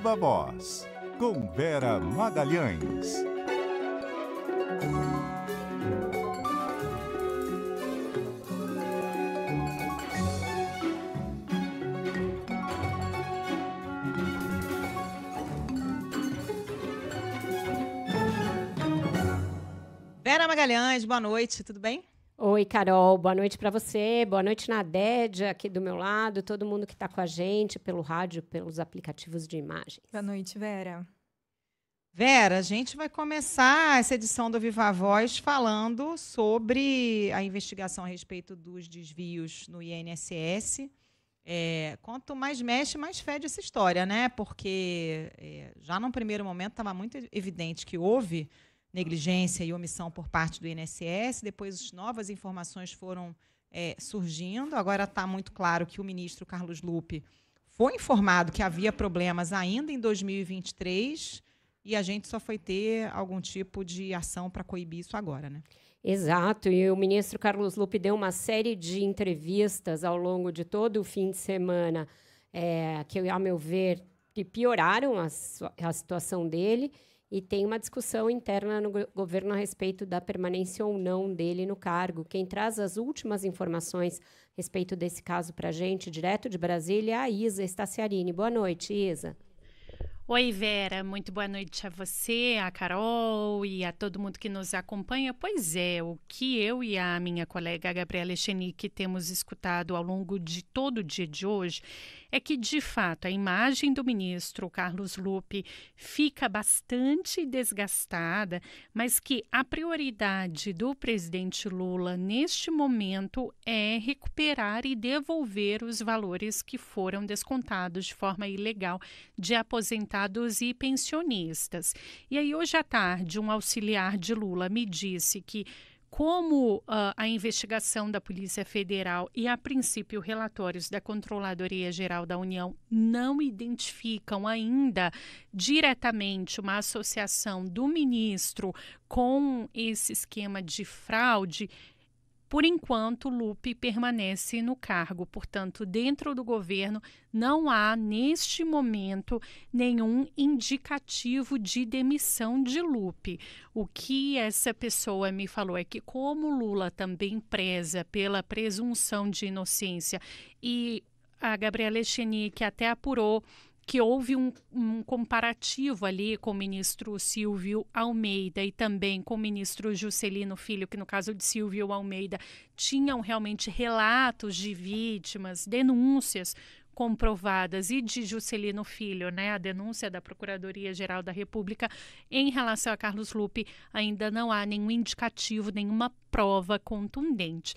Viva Voz, com Vera Magalhães. Vera Magalhães, boa noite, tudo bem? Oi, Carol, boa noite para você, boa noite Nadédia, aqui do meu lado, todo mundo que está com a gente pelo rádio, pelos aplicativos de imagens. Boa noite, Vera. Vera, a gente vai começar essa edição do Viva Voz falando sobre a investigação a respeito dos desvios no INSS. Quanto mais mexe, mais fede essa história, né? Porque já num primeiro momento estava muito evidente que houve negligência e omissão por parte do INSS, depois novas informações foram surgindo, agora está muito claro que o ministro Carlos Lupe foi informado que havia problemas ainda em 2023 e a gente só foi ter algum tipo de ação para coibir isso agora, né? Exato, e o ministro Carlos Lupe deu uma série de entrevistas ao longo de todo o fim de semana que, ao meu ver, pioraram a situação dele. E tem uma discussão interna no governo a respeito da permanência ou não dele no cargo. Quem traz as últimas informações a respeito desse caso para a gente, direto de Brasília, é a Isa Staciarini. Boa noite, Isa. Oi, Vera, muito boa noite a você, a Carol e a todo mundo que nos acompanha. Pois é, o que eu e a minha colega Gabriela Echenique temos escutado ao longo de todo o dia de hoje é que, de fato, a imagem do ministro Carlos Lupe fica bastante desgastada, mas que a prioridade do presidente Lula neste momento é recuperar e devolver os valores que foram descontados de forma ilegal de aposentados e pensionistas. E aí, hoje à tarde, um auxiliar de Lula me disse que, como a investigação da Polícia Federal e, a princípio, relatórios da Controladoria Geral da União não identificam ainda diretamente uma associação do ministro com esse esquema de fraude, por enquanto, Lupe permanece no cargo. Portanto, dentro do governo, não há, neste momento, nenhum indicativo de demissão de Lupe. O que essa pessoa me falou é que, como Lula também preza pela presunção de inocência, e a Gabriela Echenique até apurou que houve um comparativo ali com o ministro Silvio Almeida e também com o ministro Juscelino Filho, que no caso de Silvio Almeida tinham realmente relatos de vítimas, denúncias comprovadas, e de Juscelino Filho, né, a denúncia da Procuradoria-Geral da República em relação a Carlos Lupe, ainda não há nenhum indicativo, nenhuma prova contundente.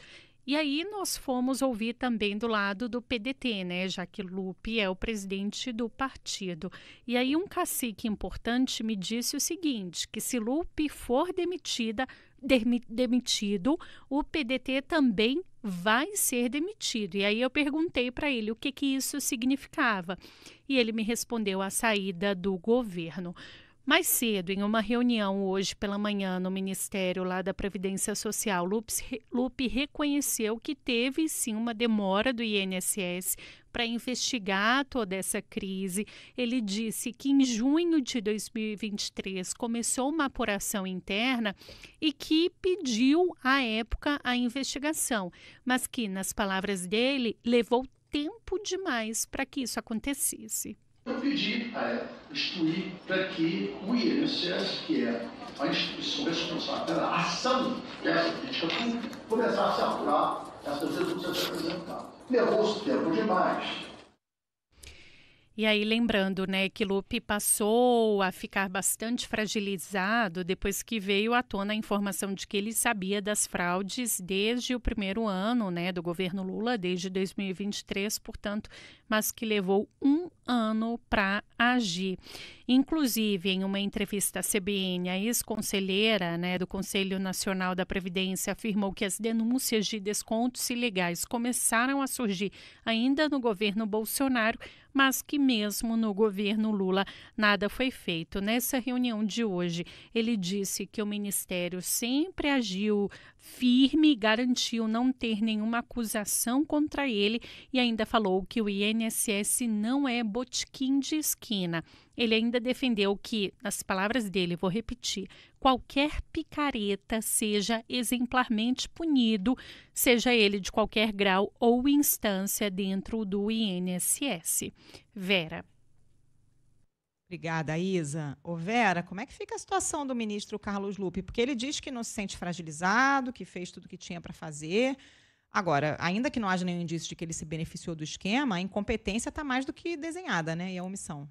E aí nós fomos ouvir também do lado do PDT, né, já que Lupe é o presidente do partido. E aí um cacique importante me disse o seguinte, que se Lupe for demitido, o PDT também vai ser demitido. E aí eu perguntei para ele o que isso significava. E ele me respondeu a saída do governo. Mais cedo, em uma reunião hoje pela manhã no Ministério lá da Previdência Social, Lupe reconheceu que teve sim uma demora do INSS para investigar toda essa crise. Ele disse que em junho de 2023 começou uma apuração interna e que pediu, à época, a investigação, mas que, nas palavras dele, levou tempo demais para que isso acontecesse. Eu pedi a instruir para que o INSS, que é a instituição responsável pela ação dessa política pública, começasse a apurar essas denúncias apresentadas. Levou-se tempo demais. E aí, lembrando, né, que Lupe passou a ficar bastante fragilizado depois que veio à tona a informação de que ele sabia das fraudes desde o primeiro ano, né, do governo Lula, desde 2023, portanto, mas que levou um ano para agir. Inclusive, em uma entrevista à CBN, a ex-conselheira, né, do Conselho Nacional da Previdência afirmou que as denúncias de descontos ilegais começaram a surgir ainda no governo Bolsonaro, mas que mesmo no governo Lula nada foi feito. Nessa reunião de hoje, ele disse que o Ministério sempre agiu firme e garantiu não ter nenhuma acusação contra ele e ainda falou que o INSS não é botequim de esquina. Ele ainda defendeu que, nas palavras dele, vou repetir, qualquer picareta seja exemplarmente punido, seja ele de qualquer grau ou instância dentro do INSS. Vera. Obrigada, Isa. Ô, Vera, como é que fica a situação do ministro Carlos Lupe? Porque ele diz que não se sente fragilizado, que fez tudo o que tinha para fazer. Agora, ainda que não haja nenhum indício de que ele se beneficiou do esquema, a incompetência está mais do que desenhada, né? E a omissão.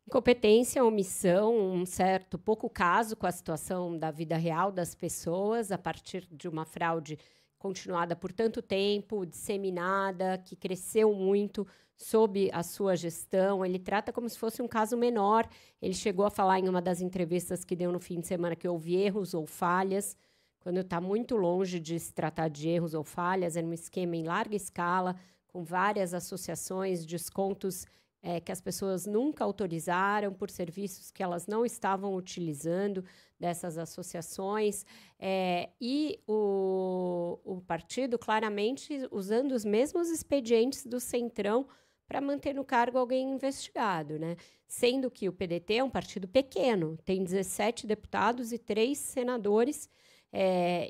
Incompetência, omissão, um certo pouco caso com a situação da vida real das pessoas, a partir de uma fraude continuada por tanto tempo, disseminada, que cresceu muito sob a sua gestão. Ele trata como se fosse um caso menor. Ele chegou a falar em uma das entrevistas que deu no fim de semana que houve erros ou falhas, quando está muito longe de se tratar de erros ou falhas, era um esquema em larga escala, com várias associações, descontos que as pessoas nunca autorizaram por serviços que elas não estavam utilizando dessas associações, e o partido claramente usando os mesmos expedientes do Centrão para manter no cargo alguém investigado, né? Sendo que o PDT é um partido pequeno, tem 17 deputados e 3 senadores,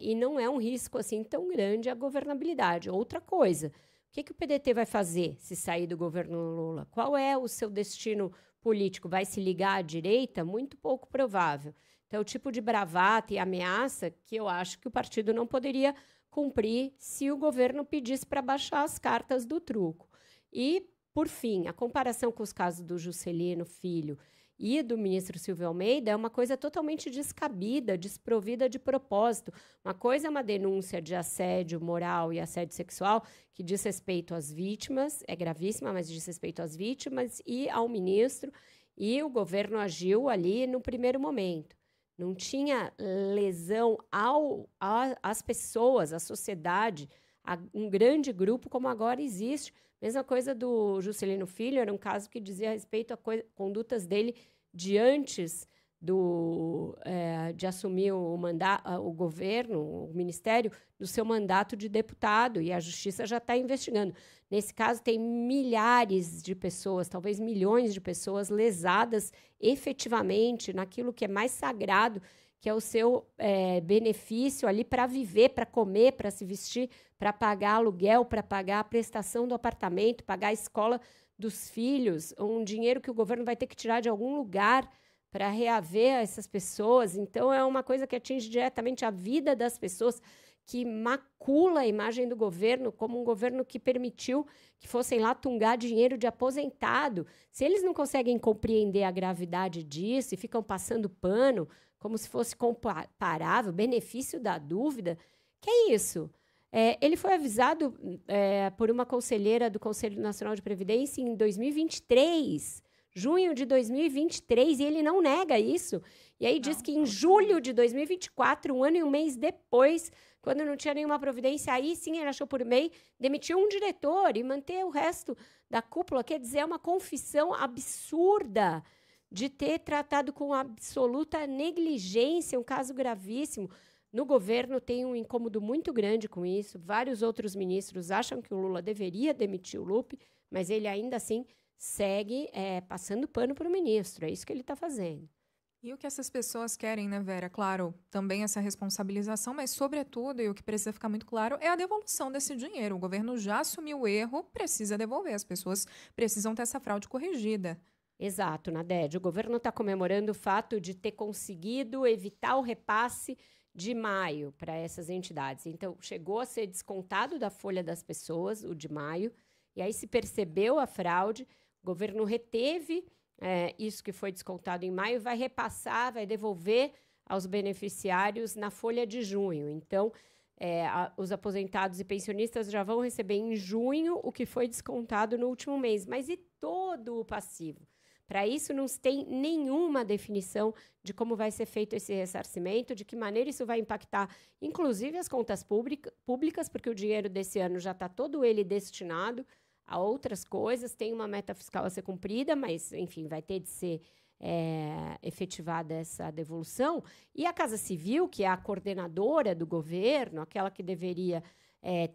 e não é um risco assim tão grande a governabilidade. Outra coisa, o que o PDT vai fazer se sair do governo Lula? Qual é o seu destino político? Vai se ligar à direita? Muito pouco provável. Então, é o tipo de bravata e ameaça que eu acho que o partido não poderia cumprir se o governo pedisse para baixar as cartas do truco. E, por fim, a comparação com os casos do Juscelino Filho e do ministro Silvio Almeida é uma coisa totalmente descabida, desprovida de propósito. Uma coisa é uma denúncia de assédio moral e assédio sexual que diz respeito às vítimas, é gravíssima, mas diz respeito às vítimas e ao ministro, e o governo agiu ali no primeiro momento. Não tinha lesão às pessoas, à sociedade, a um grande grupo como agora existe. Mesma coisa do Juscelino Filho, era um caso que dizia respeito a condutas dele de antes de assumir o governo, o ministério, do seu mandato de deputado, e a Justiça já está investigando. Nesse caso, tem milhares de pessoas, talvez milhões de pessoas lesadas efetivamente naquilo que é mais sagrado, que é o seu benefício ali para viver, para comer, para se vestir, para pagar aluguel, para pagar a prestação do apartamento, pagar a escola dos filhos, um dinheiro que o governo vai ter que tirar de algum lugar para reaver essas pessoas. Então, é uma coisa que atinge diretamente a vida das pessoas, que macula a imagem do governo como um governo que permitiu que fossem lá tungar dinheiro de aposentado. Se eles não conseguem compreender a gravidade disso e ficam passando pano como se fosse comparável, benefício da dúvida, que é isso? Ele foi avisado por uma conselheira do Conselho Nacional de Previdência em 2023, junho de 2023, e ele não nega isso. E aí diz que em julho de 2024, um ano e um mês depois, quando não tinha nenhuma providência, aí sim ele achou por meio, demitiu um diretor e manter o resto da cúpula. Quer dizer, é uma confissão absurda de ter tratado com absoluta negligência um caso gravíssimo. No governo tem um incômodo muito grande com isso. Vários outros ministros acham que o Lula deveria demitir o Lupe, mas ele ainda assim segue passando pano para o ministro. É isso que ele está fazendo. E o que essas pessoas querem, né, Vera? Claro, também essa responsabilização, mas, sobretudo, e o que precisa ficar muito claro, é a devolução desse dinheiro. O governo já assumiu o erro, precisa devolver. As pessoas precisam ter essa fraude corrigida. Exato, Nadege. O governo está comemorando o fato de ter conseguido evitar o repasse de maio para essas entidades. Então, chegou a ser descontado da folha das pessoas, o de maio, e aí se percebeu a fraude, o governo reteve isso que foi descontado em maio, vai repassar, vai devolver aos beneficiários na folha de junho. Então, os aposentados e pensionistas já vão receber em junho o que foi descontado no último mês. Mas e todo o passivo? Para isso, não se tem nenhuma definição de como vai ser feito esse ressarcimento, de que maneira isso vai impactar, inclusive, as contas públicas, porque o dinheiro desse ano já está todo ele destinado a outras coisas, tem uma meta fiscal a ser cumprida, mas, enfim, vai ter de ser efetivada essa devolução. E a Casa Civil, que é a coordenadora do governo, aquela que deveria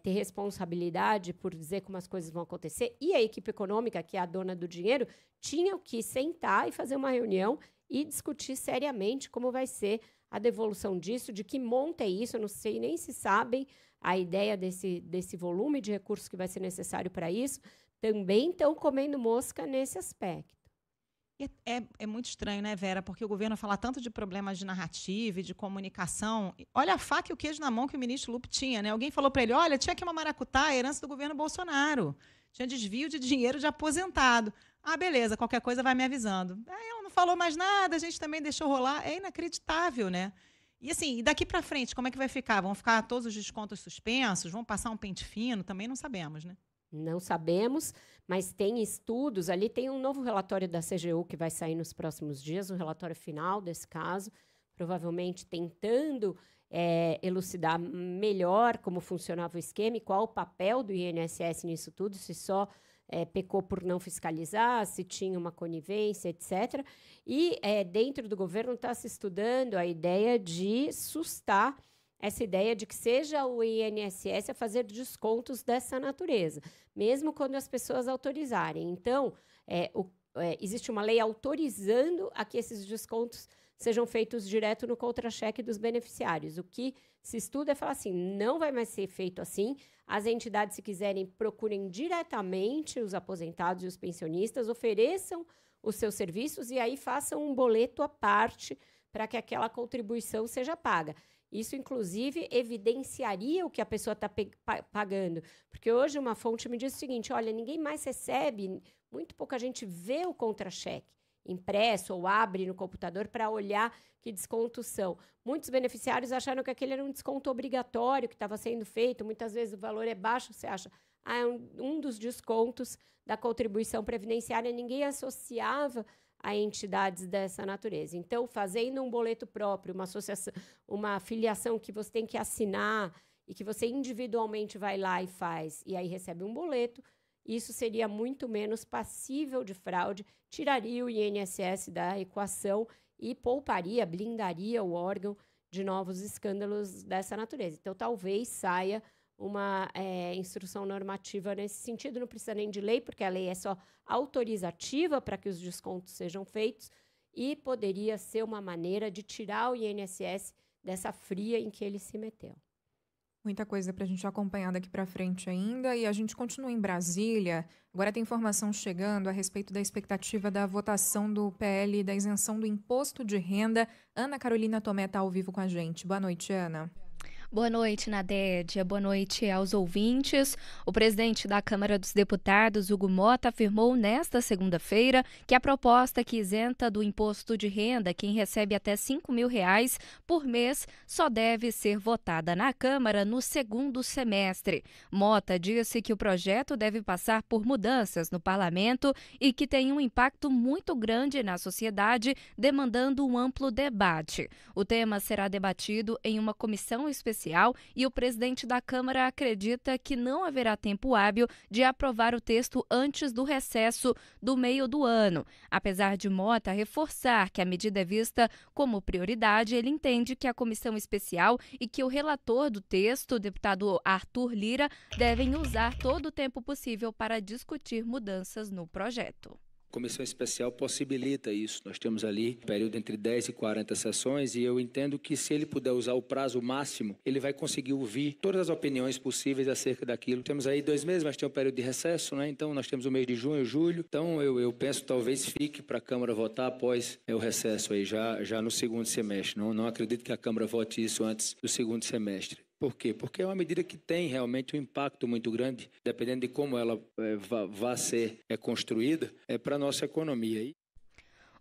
ter responsabilidade por dizer como as coisas vão acontecer, e a equipe econômica, que é a dona do dinheiro, tinham que sentar e fazer uma reunião e discutir seriamente como vai ser a devolução disso, de que monta é isso, eu não sei nem se sabem a ideia desse volume de recursos que vai ser necessário para isso, também estão comendo mosca nesse aspecto. É muito estranho, né, Vera? Porque o governo fala tanto de problemas de narrativa e de comunicação. Olha a faca e o queijo na mão que o ministro Lupe tinha, né? Alguém falou para ele, olha, tinha aqui uma maracutá, a herança do governo Bolsonaro. Tinha desvio de dinheiro de aposentado. Ah, beleza, qualquer coisa vai me avisando. Aí ela não falou mais nada, a gente também deixou rolar. É inacreditável, né? E assim, e daqui para frente, como é que vai ficar? Vão ficar todos os descontos suspensos? Vão passar um pente fino? Também não sabemos, né? Não sabemos, mas tem estudos. Ali tem um novo relatório da CGU que vai sair nos próximos dias, um relatório final desse caso, provavelmente tentando elucidar melhor como funcionava o esquema e qual o papel do INSS nisso tudo, se só pecou por não fiscalizar, se tinha uma conivência, etc. E dentro do governo está se estudando a ideia de sustar essa ideia de que seja o INSS a fazer descontos dessa natureza, mesmo quando as pessoas autorizarem. Então, existe uma lei autorizando a que esses descontos sejam feitos direto no contra-cheque dos beneficiários. O que se estuda é falar assim, não vai mais ser feito assim, as entidades, se quiserem, procurem diretamente os aposentados e os pensionistas, ofereçam os seus serviços e aí façam um boleto à parte para que aquela contribuição seja paga. Isso, inclusive, evidenciaria o que a pessoa está pagando. Porque hoje uma fonte me diz o seguinte, olha, ninguém mais recebe, muito pouca gente vê o contra-cheque impresso ou abre no computador para olhar que descontos são. Muitos beneficiários acharam que aquele era um desconto obrigatório que estava sendo feito. Muitas vezes o valor é baixo, você acha, é um dos descontos da contribuição previdenciária. Ninguém associava a entidades dessa natureza. Então, fazendo um boleto próprio, uma associação, uma filiação que você tem que assinar e que você individualmente vai lá e faz, e aí recebe um boleto, isso seria muito menos passível de fraude, tiraria o INSS da equação e pouparia, blindaria o órgão de novos escândalos dessa natureza. Então, talvez saia uma instrução normativa nesse sentido, não precisa nem de lei, porque a lei é só autorizativa para que os descontos sejam feitos e poderia ser uma maneira de tirar o INSS dessa fria em que ele se meteu. Muita coisa para a gente acompanhar daqui para frente ainda, e a gente continua em Brasília. Agora tem informação chegando a respeito da expectativa da votação do PL da isenção do imposto de renda. Ana Carolina Tomé está ao vivo com a gente. Boa noite, Ana. Boa noite, Nadédia. Boa noite aos ouvintes. O presidente da Câmara dos Deputados, Hugo Motta, afirmou nesta segunda-feira que a proposta que isenta do imposto de renda quem recebe até R$ 5.000 por mês só deve ser votada na Câmara no segundo semestre. Motta disse que o projeto deve passar por mudanças no parlamento e que tem um impacto muito grande na sociedade, demandando um amplo debate. O tema será debatido em uma comissão especial e o presidente da Câmara acredita que não haverá tempo hábil de aprovar o texto antes do recesso do meio do ano. Apesar de Motta reforçar que a medida é vista como prioridade, ele entende que a comissão especial e que o relator do texto, o deputado Arthur Lira, devem usar todo o tempo possível para discutir mudanças no projeto. A comissão especial possibilita isso. Nós temos ali um período entre 10 e 40 sessões e eu entendo que se ele puder usar o prazo máximo, ele vai conseguir ouvir todas as opiniões possíveis acerca daquilo. Temos aí 2 meses, mas tem um período de recesso, né? Então nós temos o mês de junho, julho. Então eu penso que talvez fique para a Câmara votar após o recesso aí, já no segundo semestre. Não acredito que a Câmara vote isso antes do segundo semestre. Por quê? Porque é uma medida que tem realmente um impacto muito grande, dependendo de como ela vá ser construída, para a nossa economia.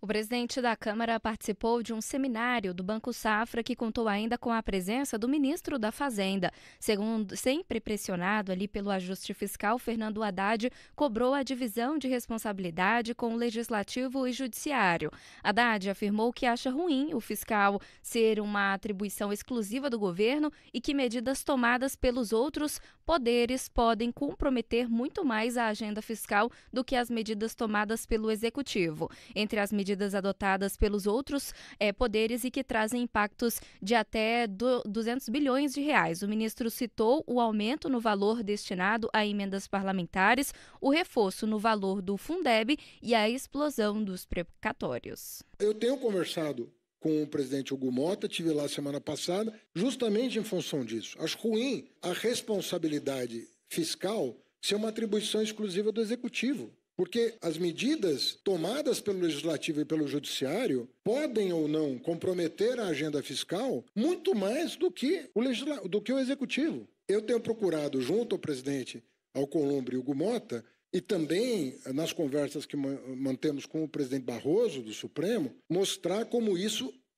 O presidente da Câmara participou de um seminário do Banco Safra que contou ainda com a presença do ministro da Fazenda. Segundo, sempre pressionado ali pelo ajuste fiscal, Fernando Haddad cobrou a divisão de responsabilidade com o Legislativo e Judiciário. Haddad afirmou que acha ruim o fiscal ser uma atribuição exclusiva do governo e que medidas tomadas pelos outros poderes podem comprometer muito mais a agenda fiscal do que as medidas tomadas pelo Executivo. Entre as medidas adotadas pelos outros poderes e que trazem impactos de até 200 bilhões de reais. O ministro citou o aumento no valor destinado a emendas parlamentares, o reforço no valor do Fundeb e a explosão dos precatórios. Eu tenho conversado com o presidente Hugo Mota, estive lá semana passada, justamente em função disso. Acho ruim a responsabilidade fiscal ser uma atribuição exclusiva do Executivo. Porque as medidas tomadas pelo Legislativo e pelo Judiciário podem ou não comprometer a agenda fiscal muito mais do que o Executivo. Eu tenho procurado, junto ao presidente Alcolumbre e Hugo Mota, e também nas conversas que mantemos com o presidente Barroso, do Supremo, mostrar como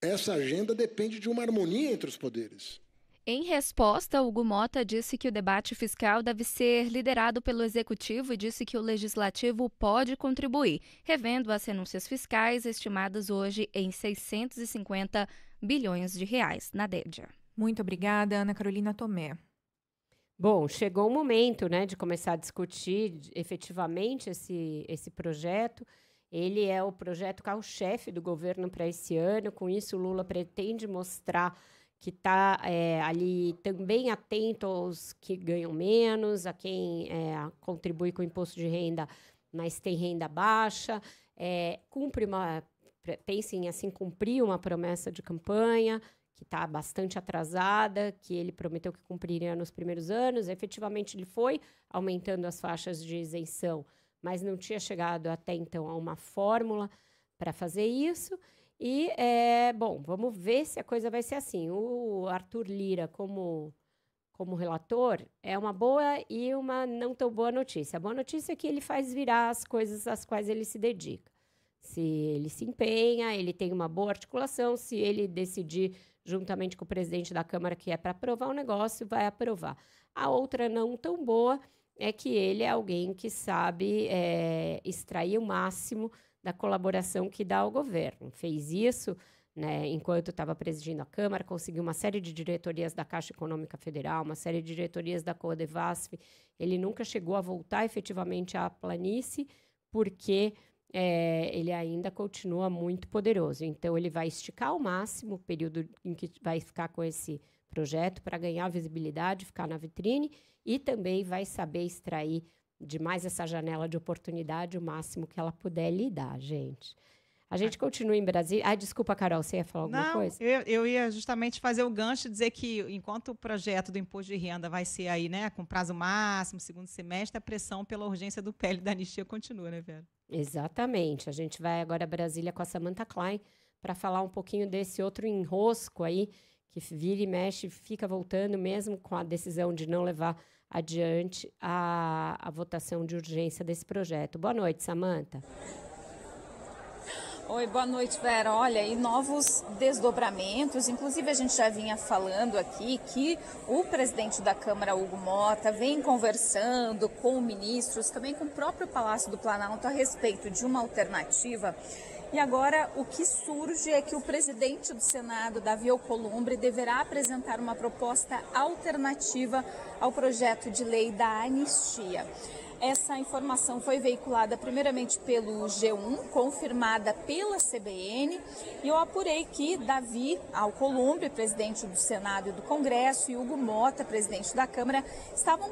essa agenda depende de uma harmonia entre os poderes. Em resposta, Hugo Mota disse que o debate fiscal deve ser liderado pelo Executivo e disse que o Legislativo pode contribuir, revendo as renúncias fiscais estimadas hoje em 650 bilhões de reais. Nadédia. Muito obrigada, Ana Carolina Tomé. Bom, chegou o momento, né, de começar a discutir efetivamente esse projeto. Ele é o projeto carro-chefe do governo para esse ano. Com isso, o Lula pretende mostrar que está ali também atento aos que ganham menos, a quem contribui com o imposto de renda, mas tem renda baixa, pensem assim, cumprir uma promessa de campanha que está bastante atrasada, que ele prometeu que cumpriria nos primeiros anos. Efetivamente, ele foi aumentando as faixas de isenção, mas não tinha chegado até então a uma fórmula para fazer isso. E, bom, vamos ver se a coisa vai ser assim. O Arthur Lira, como relator, é uma boa e uma não tão boa notícia. A boa notícia é que ele faz virar as coisas às quais ele se dedica. Se ele se empenha, ele tem uma boa articulação, se ele decidir, juntamente com o presidente da Câmara, que é para aprovar o negócio, vai aprovar. A outra não tão boa é que ele é alguém que sabe extrair o máximo da colaboração que dá ao governo. Fez isso, né, enquanto estava presidindo a Câmara, conseguiu uma série de diretorias da Caixa Econômica Federal, uma série de diretorias da Codevasf. Ele nunca chegou a voltar efetivamente à planície, porque ele ainda continua muito poderoso. Então, ele vai esticar ao máximo o período em que vai ficar com esse projeto para ganhar visibilidade, ficar na vitrine, e também vai saber extrair de mais essa janela de oportunidade o máximo que ela puder lhe dar, gente. A gente continua em Brasília. Desculpa, Carol, você ia falar alguma coisa? Eu ia justamente fazer o gancho e dizer que, enquanto o projeto do imposto de renda vai ser aí, né, com prazo máximo, segundo semestre, a pressão pela urgência do PL da anistia continua, né, Vera? Exatamente. A gente vai agora a Brasília com a Samantha Klein para falar um pouquinho desse outro enrosco aí, que vira e mexe, fica voltando, mesmo com a decisão de não levar adiante a votação de urgência desse projeto. Boa noite, Samantha. Oi, boa noite, Vera. Olha, e novos desdobramentos, inclusive a gente já vinha falando aqui que o presidente da Câmara, Hugo Mota, vem conversando com ministros, também com o próprio Palácio do Planalto a respeito de uma alternativa. E agora o que surge é que o presidente do Senado, Davi Alcolumbre, deverá apresentar uma proposta alternativa ao projeto de lei da anistia. Essa informação foi veiculada primeiramente pelo G1, confirmada pela CBN, e eu apurei que Davi Alcolumbre, presidente do Senado e do Congresso, e Hugo Mota, presidente da Câmara, estavam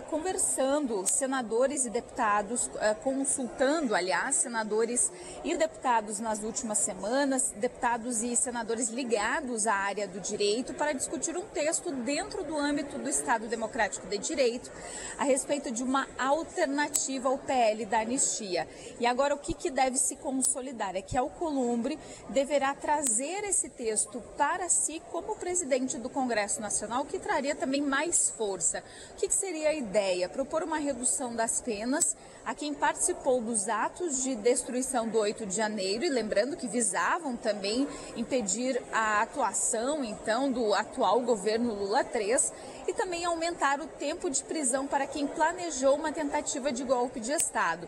conversando, senadores e deputados, consultando, aliás, senadores e deputados nas últimas semanas, deputados e senadores ligados à área do direito, para discutir um texto dentro do âmbito do Estado Democrático de Direito, a respeito de uma alternativa ao PL da anistia. E agora o que deve se consolidar é que Alcolumbre deverá trazer esse texto para si como presidente do Congresso Nacional, que traria também mais força. O que seria a ideia? Propor uma redução das penas a quem participou dos atos de destruição do 8 de janeiro, e lembrando que visavam também impedir a atuação, então, do atual governo Lula III, e também aumentar o tempo de prisão para quem planejou uma tentativa de golpe de Estado.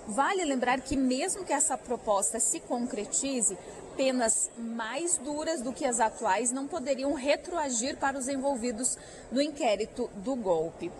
Vale lembrar que mesmo que essa proposta se concretize, penas mais duras do que as atuais não poderiam retroagir para os envolvidos no inquérito do golpe.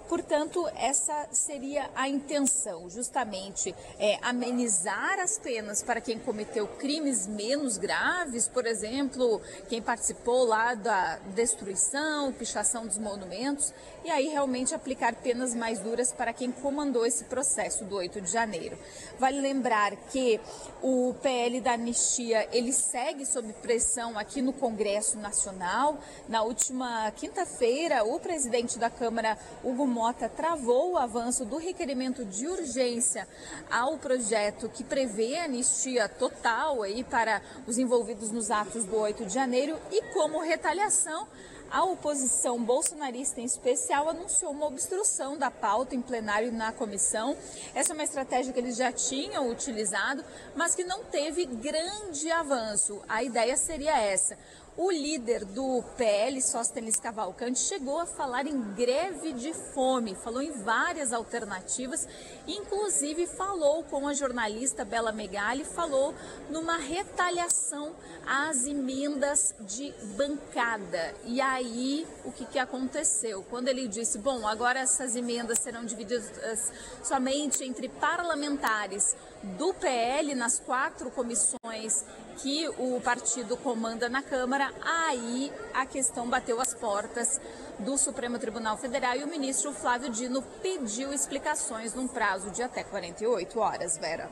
Portanto, essa seria a intenção, justamente amenizar as penas para quem cometeu crimes menos graves, por exemplo, quem participou lá da destruição, pichação dos monumentos, e aí realmente aplicar penas mais duras para quem comandou esse processo do 8 de janeiro. Vale lembrar que o PL da anistia, ele segue sob pressão aqui no Congresso Nacional. Na última quinta-feira, o presidente da Câmara, Hugo Mota, travou o avanço do requerimento de urgência ao projeto que prevê anistia total aí para os envolvidos nos atos do 8 de janeiro, e como retaliação, a oposição bolsonarista, em especial, anunciou uma obstrução da pauta em plenário e na comissão. Essa é uma estratégia que eles já tinham utilizado, mas que não teve grande avanço. A ideia seria essa. O líder do PL, Sóstenes Cavalcante, chegou a falar em greve de fome, falou em várias alternativas, inclusive falou com a jornalista Bela Megali, falou numa retaliação às emendas de bancada. E aí, o que aconteceu? Quando ele disse, bom, agora essas emendas serão divididas somente entre parlamentares do PL nas 4 comissões que o partido comanda na Câmara, aí a questão bateu as portas do Supremo Tribunal Federal e o ministro Flávio Dino pediu explicações num prazo de até 48 horas, Vera.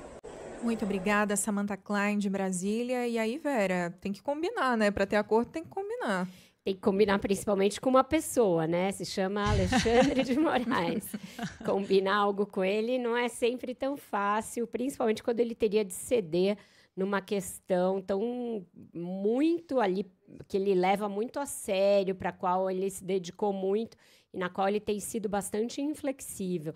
Muito obrigada, Samantha Klein, de Brasília. E aí, Vera, tem que combinar, né? Para ter acordo, tem que combinar. Tem que combinar principalmente com uma pessoa, né? Se chama Alexandre de Moraes. Combinar algo com ele não é sempre tão fácil, principalmente quando ele teria de ceder numa questão tão muito ali, que ele leva muito a sério, para a qual ele se dedicou muito e na qual ele tem sido bastante inflexível.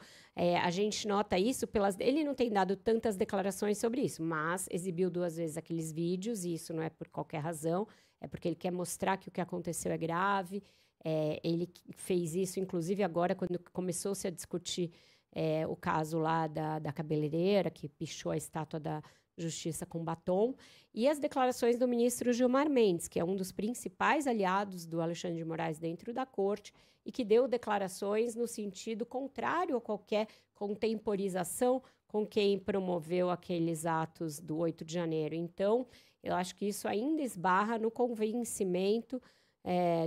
A gente nota isso ele não tem dado tantas declarações sobre isso, mas exibiu 2 vezes aqueles vídeos, e isso não é por qualquer razão, é porque ele quer mostrar que o que aconteceu é grave. Ele fez isso, inclusive, agora, quando começou-se a discutir o caso lá da cabeleireira, que pichou a estátua da Justiça com batom, e as declarações do ministro Gilmar Mendes, que é um dos principais aliados do Alexandre de Moraes dentro da corte, e que deu declarações no sentido contrário a qualquer contemporização com quem promoveu aqueles atos do 8 de janeiro. Então, eu acho que isso ainda esbarra no convencimento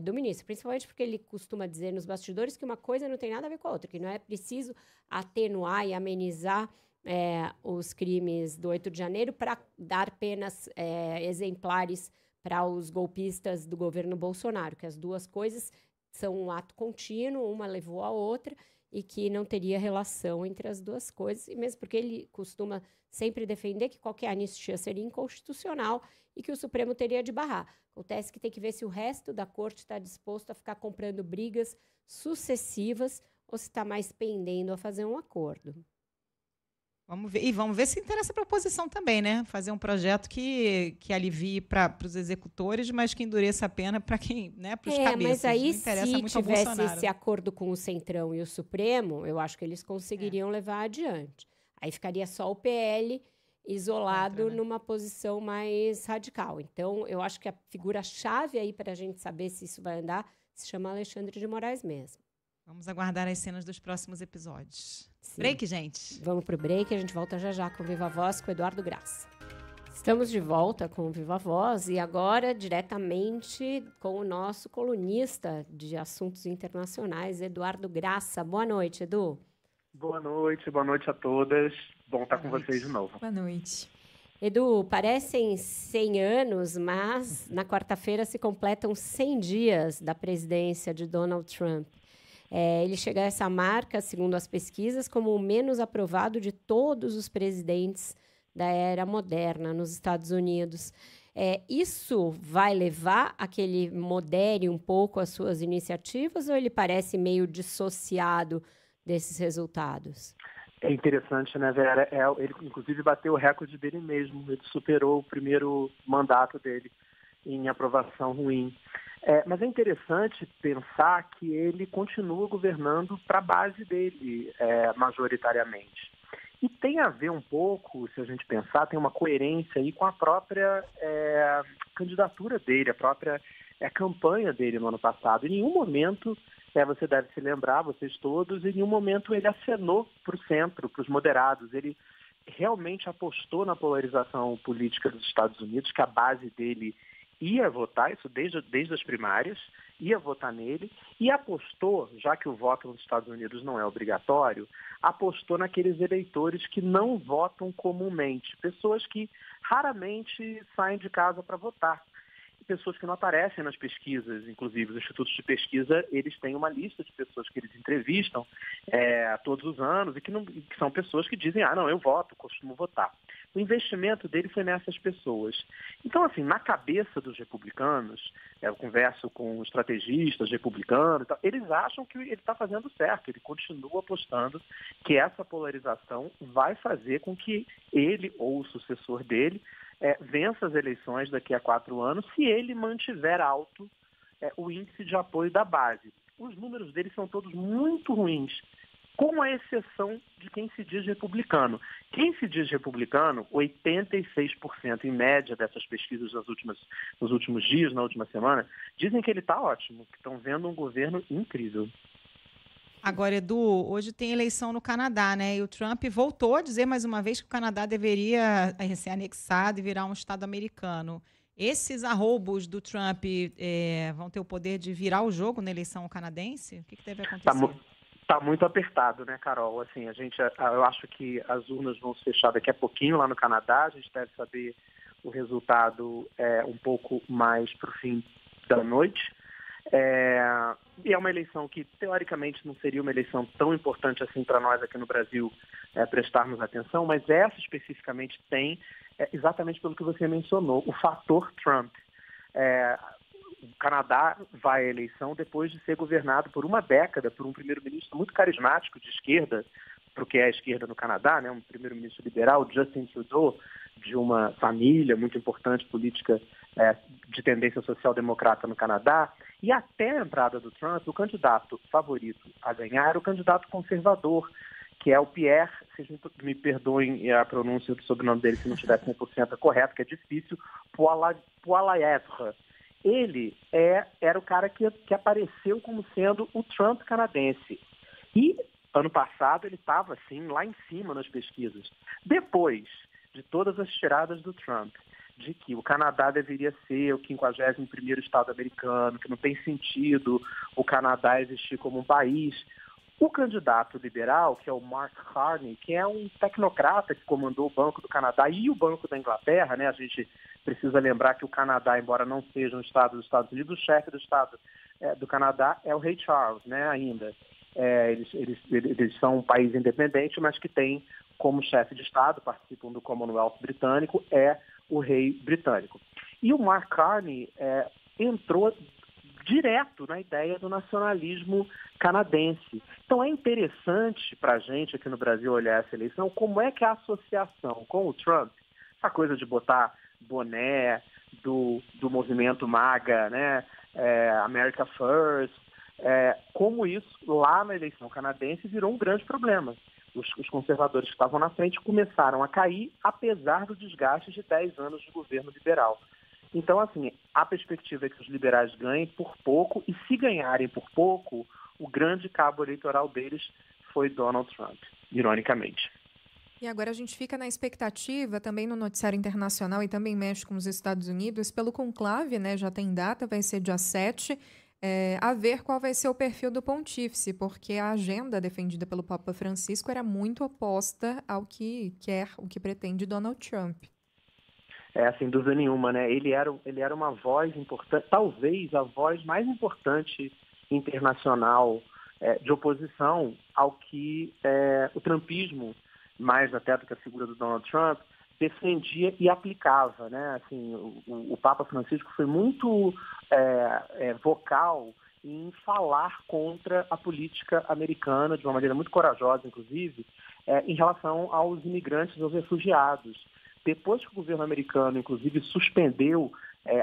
do ministro, principalmente porque ele costuma dizer nos bastidores que uma coisa não tem nada a ver com a outra, que não é preciso atenuar e amenizar os crimes do 8 de janeiro para dar penas exemplares para os golpistas do governo Bolsonaro, que as duas coisas são um ato contínuo, uma levou a outra, e que não teria relação entre as duas coisas, e mesmo porque ele costuma sempre defender que qualquer anistia seria inconstitucional e que o Supremo teria de barrar. Acontece que tem que ver se o resto da corte está disposto a ficar comprando brigas sucessivas ou se está mais pendendo a fazer um acordo. Vamos ver se interessa para a oposição também, né? Fazer um projeto que alivie para os executores, mas que endureça a pena para quem, né? Para os cabeças. Mas aí, se tivesse esse acordo com o Centrão e o Supremo, eu acho que eles conseguiriam levar adiante. Aí ficaria só o PL isolado numa posição mais radical. Então, eu acho que a figura-chave aí para a gente saber se isso vai andar se chama Alexandre de Moraes mesmo. Vamos aguardar as cenas dos próximos episódios. Sim. Break, gente. Vamos pro break, a gente volta já com o Viva Voz, com o Eduardo Graça. Estamos de volta com o Viva Voz e agora diretamente com o nosso colunista de assuntos internacionais, Eduardo Graça. Boa noite, Edu. Boa noite a todas. Bom estar com vocês de novo. Boa noite. Edu, parecem 100 anos, mas na quarta-feira se completam 100 dias da presidência de Donald Trump. Ele chega a essa marca, segundo as pesquisas, como o menos aprovado de todos os presidentes da era moderna nos Estados Unidos. Isso vai levar a que ele modere um pouco as suas iniciativas ou ele parece meio dissociado desses resultados? É interessante, né, Vera? Ele, inclusive, bateu o recorde dele mesmo. Ele superou o primeiro mandato dele em aprovação ruim. Mas é interessante pensar que ele continua governando para a base dele, majoritariamente. E tem a ver um pouco, se a gente pensar, tem uma coerência aí com a própria candidatura dele, a própria campanha dele no ano passado. Em nenhum momento, você deve se lembrar, vocês todos, em nenhum momento ele acenou para o centro, para os moderados. Ele realmente apostou na polarização política dos Estados Unidos, que a base dele ia votar, isso desde as primárias, ia votar nele, e apostou, já que o voto nos Estados Unidos não é obrigatório, apostou naqueles eleitores que não votam comumente, pessoas que raramente saem de casa para votar, pessoas que não aparecem nas pesquisas, inclusive os institutos de pesquisa, eles têm uma lista de pessoas que eles entrevistam todos os anos e que são pessoas que dizem, não, eu voto, costumo votar. O investimento dele foi nessas pessoas. Então, assim, na cabeça dos republicanos, eu converso com estrategistas republicanos, eles acham que ele está fazendo certo, ele continua apostando que essa polarização vai fazer com que ele ou o sucessor dele vença as eleições daqui a 4 anos se ele mantiver alto o índice de apoio da base. Os números dele são todos muito ruins, com a exceção de quem se diz republicano. Quem se diz republicano, 86% em média dessas pesquisas nos últimos dias, na última semana, dizem que ele está ótimo, que estão vendo um governo incrível. Agora, Edu, hoje tem eleição no Canadá, né? E o Trump voltou a dizer mais uma vez que o Canadá deveria ser anexado e virar um estado americano. Esses arroubos do Trump vão ter o poder de virar o jogo na eleição canadense? O que deve acontecer? Está muito apertado, né, Carol? Assim, eu acho que as urnas vão se fechar daqui a pouquinho lá no Canadá. A gente deve saber o resultado um pouco mais para o fim da noite. E é uma eleição que, teoricamente, não seria uma eleição tão importante assim para nós aqui no Brasil prestarmos atenção, mas essa especificamente tem, exatamente pelo que você mencionou, o fator Trump. O Canadá vai à eleição depois de ser governado por uma década por um primeiro-ministro muito carismático de esquerda, para o que é a esquerda no Canadá, né? Um primeiro-ministro liberal, Justin Trudeau, de uma família muito importante política de tendência social-democrata no Canadá. E até a entrada do Trump, o candidato favorito a ganhar era o candidato conservador, que é o Pierre, vocês me perdoem a pronúncia do sobrenome dele se não estiver 100% correto, que é difícil, Poilievre. Ele era o cara que apareceu como sendo o Trump canadense. E ano passado ele estava, assim, lá em cima nas pesquisas. Depois de todas as tiradas do Trump, de que o Canadá deveria ser o 51º estado americano, que não tem sentido o Canadá existir como um país, o candidato liberal, que é o Mark Carney, que é um tecnocrata que comandou o Banco do Canadá e o Banco da Inglaterra, né? A gente precisa lembrar que o Canadá, embora não seja um estado dos Estados Unidos, o chefe do estado do Canadá é o Rei Charles, né? Ainda. Eles são um país independente, mas que tem como chefe de estado, participam do Commonwealth britânico, o rei britânico. E o Mark Carney entrou direto na ideia do nacionalismo canadense. Então é interessante para a gente aqui no Brasil olhar essa eleição, como é que a associação com o Trump, essa coisa de botar boné do movimento MAGA, né, America First, como isso lá na eleição canadense virou um grande problema. Os conservadores que estavam na frente começaram a cair, apesar do desgaste de 10 anos de governo liberal. Então, assim, a perspectiva é que os liberais ganhem por pouco, e se ganharem por pouco, o grande cabo eleitoral deles foi Donald Trump, ironicamente. E agora a gente fica na expectativa, também no noticiário internacional e também mexe com os Estados Unidos, pelo conclave, né, já tem data, vai ser dia 7, a ver qual vai ser o perfil do pontífice, porque a agenda defendida pelo Papa Francisco era muito oposta ao que pretende Donald Trump. Sem dúvida nenhuma, né? Ele era uma voz importante, talvez a voz mais importante internacional de oposição ao que o trumpismo, mais até do que a figura do Donald Trump, defendia e aplicava, né? Assim, o Papa Francisco foi muito vocal em falar contra a política americana, de uma maneira muito corajosa, inclusive, em relação aos imigrantes e aos refugiados. Depois que o governo americano, inclusive, suspendeu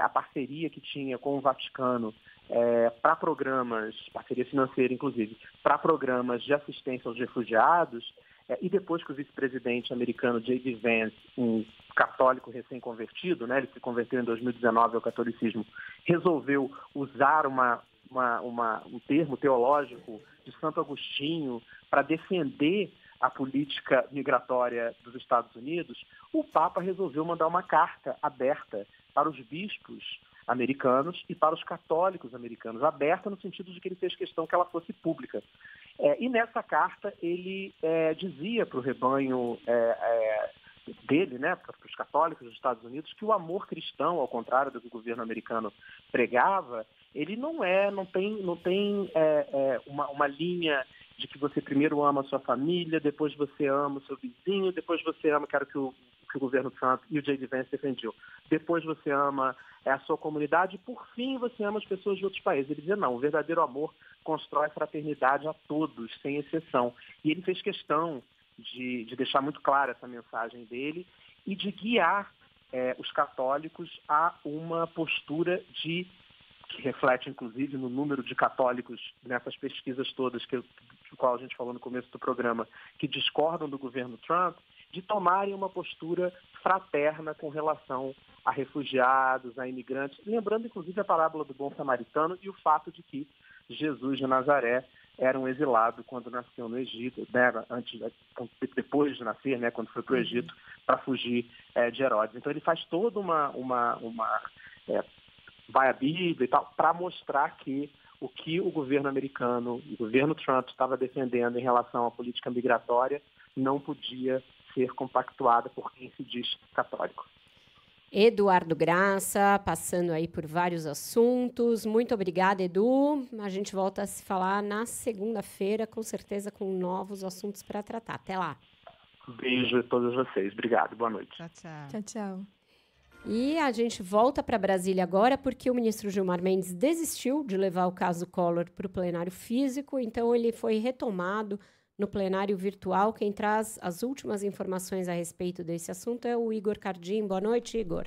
a parceria que tinha com o Vaticano para programas, parceria financeira, inclusive, para programas de assistência aos refugiados, e depois que o vice-presidente americano J.D. Vance, um católico recém-convertido, né, ele se converteu em 2019 ao catolicismo, resolveu usar um termo teológico de Santo Agostinho para defender a política migratória dos Estados Unidos, o Papa resolveu mandar uma carta aberta para os bispos americanos e para os católicos americanos, aberta no sentido de que ele fez questão que ela fosse pública. E nessa carta ele dizia para o rebanho dele, né, para os católicos dos Estados Unidos, que o amor cristão, ao contrário do que o governo americano pregava, ele não tem uma linha de que você primeiro ama a sua família, depois você ama o seu vizinho, depois você ama, que era o que o governo Trump e o J.D. Vance defendiam, depois você ama a sua comunidade e, por fim, você ama as pessoas de outros países. Ele dizia, não, o verdadeiro amor constrói fraternidade a todos, sem exceção. E ele fez questão de deixar muito clara essa mensagem dele e de guiar os católicos a uma postura que reflete, inclusive, no número de católicos nessas pesquisas todas, do qual a gente falou no começo do programa, que discordam do governo Trump, de tomarem uma postura fraterna com relação a refugiados, a imigrantes, lembrando, inclusive, a parábola do bom samaritano e o fato de que Jesus de Nazaré era um exilado quando nasceu no Egito, né, depois de nascer, né, quando foi para o Egito, para fugir de Herodes. Então ele faz toda vai à Bíblia e tal, para mostrar que o que o governo americano, o governo Trump estava defendendo em relação à política migratória não podia ser compactuada por quem se diz católico. Eduardo Graça, passando aí por vários assuntos. Muito obrigada, Edu. A gente volta a se falar na segunda-feira, com certeza com novos assuntos para tratar. Até lá. Beijo a todos vocês. Obrigado. Boa noite. Tchau, tchau. Tchau, tchau. E a gente volta para Brasília agora porque o ministro Gilmar Mendes desistiu de levar o caso Collor para o plenário físico, então ele foi retomado no plenário virtual. Quem traz as últimas informações a respeito desse assunto é o Igor Cardim. Boa noite, Igor.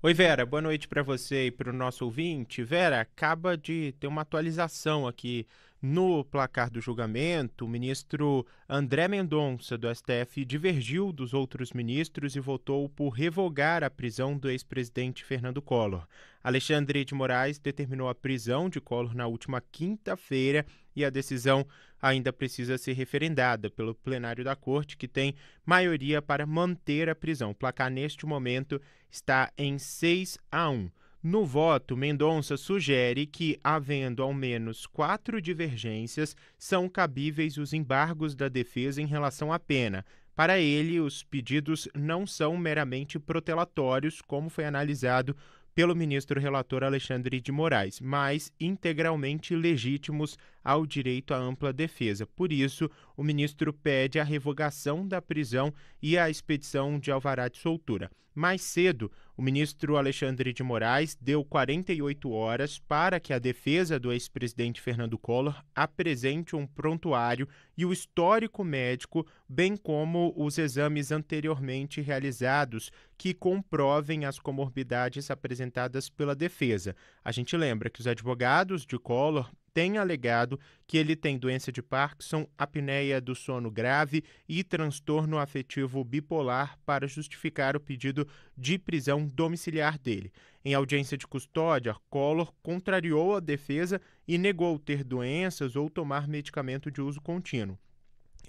Oi, Vera. Boa noite para você e para o nosso ouvinte. Vera, acaba de ter uma atualização aqui no placar do julgamento. O ministro André Mendonça, do STF, divergiu dos outros ministros e votou por revogar a prisão do ex-presidente Fernando Collor. Alexandre de Moraes determinou a prisão de Collor na última quinta-feira e a decisão ainda precisa ser referendada pelo plenário da Corte, que tem maioria para manter a prisão. O placar, neste momento, está em 6-1. No voto, Mendonça sugere que, havendo ao menos 4 divergências, são cabíveis os embargos da defesa em relação à pena. Para ele, os pedidos não são meramente protelatórios, como foi analisado pelo ministro relator Alexandre de Moraes, mas integralmente legítimos ao direito à ampla defesa. Por isso, o ministro pede a revogação da prisão e a expedição de alvará de soltura. Mais cedo, o ministro Alexandre de Moraes deu 48 horas para que a defesa do ex-presidente Fernando Collor apresente um prontuário e o histórico médico, bem como os exames anteriormente realizados que comprovem as comorbidades apresentadas pela defesa. A gente lembra que os advogados de Collor têm alegado que ele tem doença de Parkinson, apneia do sono grave e transtorno afetivo bipolar para justificar o pedido de prisão domiciliar dele. Em audiência de custódia, Collor contrariou a defesa e negou ter doenças ou tomar medicamento de uso contínuo.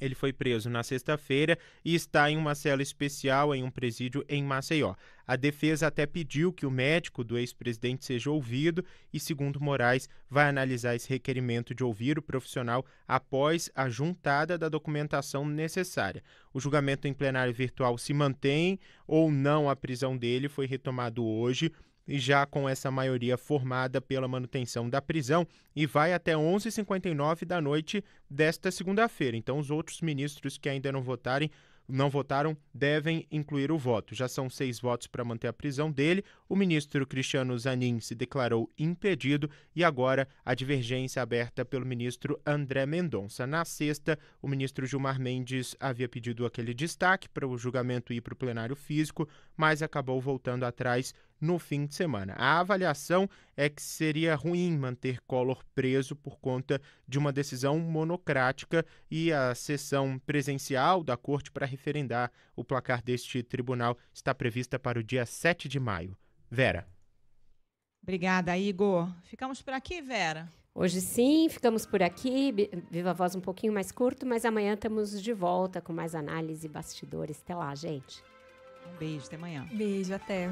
Ele foi preso na sexta-feira e está em uma cela especial em um presídio em Maceió. A defesa até pediu que o médico do ex-presidente seja ouvido e, segundo Moraes, vai analisar esse requerimento de ouvir o profissional após a juntada da documentação necessária. O julgamento em plenário virtual se mantém ou não a prisão dele foi retomado hoje. e já com essa maioria formada pela manutenção da prisão, e vai até 11h59 da noite desta segunda-feira. Então, os outros ministros que ainda não votaram devem incluir o voto. Já são 6 votos para manter a prisão dele. O ministro Cristiano Zanin se declarou impedido e agora a divergência aberta pelo ministro André Mendonça. Na sexta, o ministro Gilmar Mendes havia pedido aquele destaque para o julgamento ir para o plenário físico, mas acabou voltando atrás no fim de semana. A avaliação é que seria ruim manter Collor preso por conta de uma decisão monocrática e a sessão presencial da corte para referendar o placar deste tribunal está prevista para o dia 7 de maio. Vera. Obrigada, Igor. Ficamos por aqui, Vera? Hoje sim, ficamos por aqui. Viva Voz um pouquinho mais curto, mas amanhã estamos de volta com mais análise e bastidores. Até lá, gente. Um beijo, até amanhã. Beijo, até.